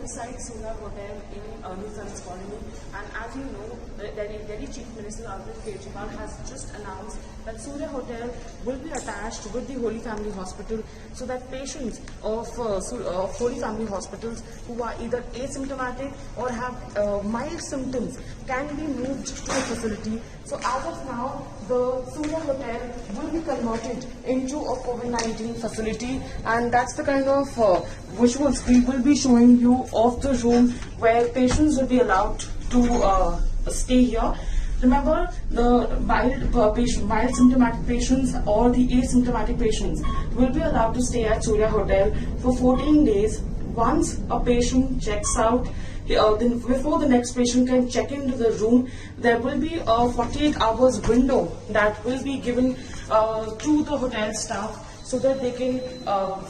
inside Surya Hotel in New Service Colony, and as you know, Delhi Chief Minister Arvind Kejriwal has just announced that Surya Hotel will be attached with the Holy Family Hospital, so that patients of Holy Family hospitals who are either asymptomatic or have mild symptoms can be moved to the facility. So as of now, the Surya Hotel will be converted into a COVID-19 facility, and that's the kind of visuals we will be showing you of the room where patients will be allowed to stay here. Remember, the mild symptomatic patients or the asymptomatic patients will be allowed to stay at Surya Hotel for 14 days. Once a patient checks out, then before the next patient can check into the room, there will be a 48 hours window that will be given to the hotel staff, so that they can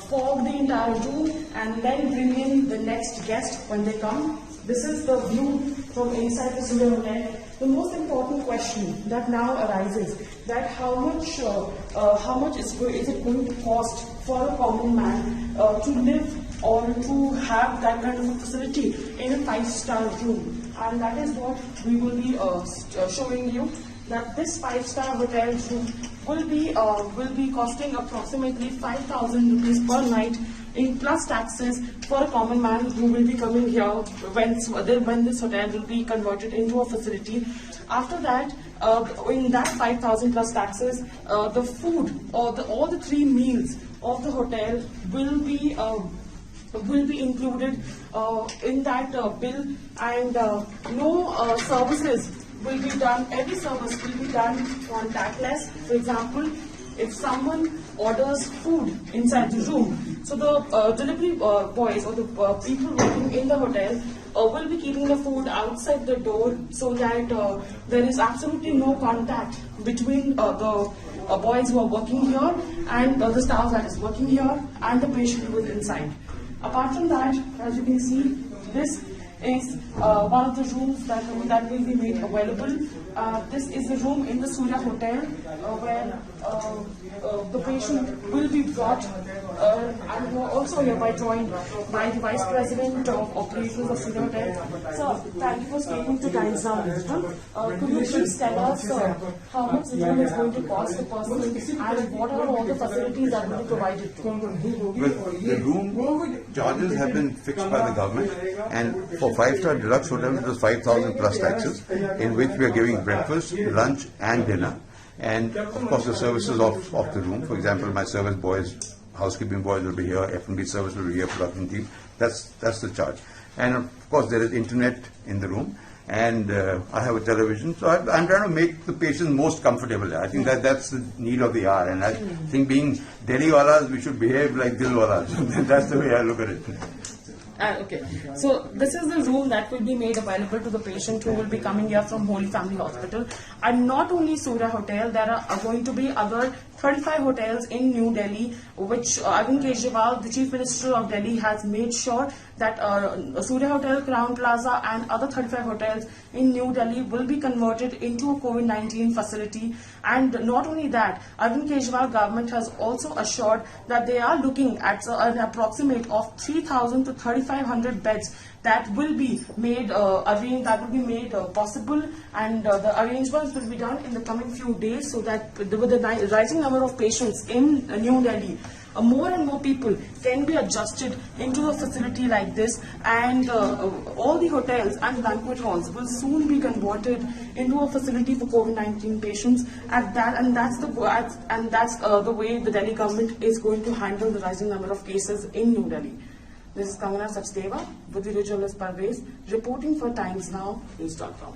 fog the entire room and then bring in the next guest when they come. This is the view from inside the Surya Hotel. The most important question that now arises, that how much is it going to cost for a common man to live or to have that kind of a facility in a 5-star room? And that is what we will be showing you, that this 5-star hotel room will be costing approximately 5,000 rupees per night, in plus taxes, for a common man who will be coming here when this hotel will be converted into a facility. After that, in that 5,000 plus taxes, the food or all the 3 meals of the hotel will be included in that bill, and no services will be done. Every service will be done contactless. For example, if someone orders food inside the room, so the delivery boys or the people working in the hotel will be keeping the food outside the door, so that there is absolutely no contact between the boys who are working here and the staff that is working here and the patient who is inside. Apart from that, as you can see, this is one of the rooms that will be made available. This is a room in the Surya Hotel where the patient will be brought, and also hereby joined by the Vice President of Operations of Surya Hotel. Sir, thank you for speaking to Times Now Digital. Could you please tell us how much the room is going to cost the person, and what are all the facilities that will be provided to? Well, the room charges have been fixed by the government, and for 5-star deluxe hotels it was 5,000 plus taxes, in which we are giving breakfast, lunch and dinner, and of course the services of the room. For example, my service boys, housekeeping boys will be here, F&B service will be here, production team. That's the charge. And of course there is internet in the room, and I have a television, so I'm trying to make the patient most comfortable. I think that's the need of the hour, and I think being Delhi-walas, we should behave like Dil-walas. That's the way I look at it. Okay, so this is the room that will be made available to the patient who will be coming here from Holy Family Hospital. And not only Surya Hotel, there are going to be other 35 hotels in New Delhi, which Arvind Kejriwal, the Chief Minister of Delhi, has made sure that Surya Hotel, Crown Plaza and other 35 hotels in New Delhi will be converted into a COVID-19 facility. And not only that, Arvind Kejriwal government has also assured that they are looking at an approximate of 3,000 to 3,500 beds that will be made possible, and the arrangements will be done in the coming few days, so that with the rising number of patients in New Delhi, more and more people can be adjusted into a facility like this, and all the hotels and banquet halls will soon be converted into a facility for COVID-19 patients. That's the way the Delhi government is going to handle the rising number of cases in New Delhi. This is Kangana Sachdeva with the journalist Parvez reporting for Times Now News.com.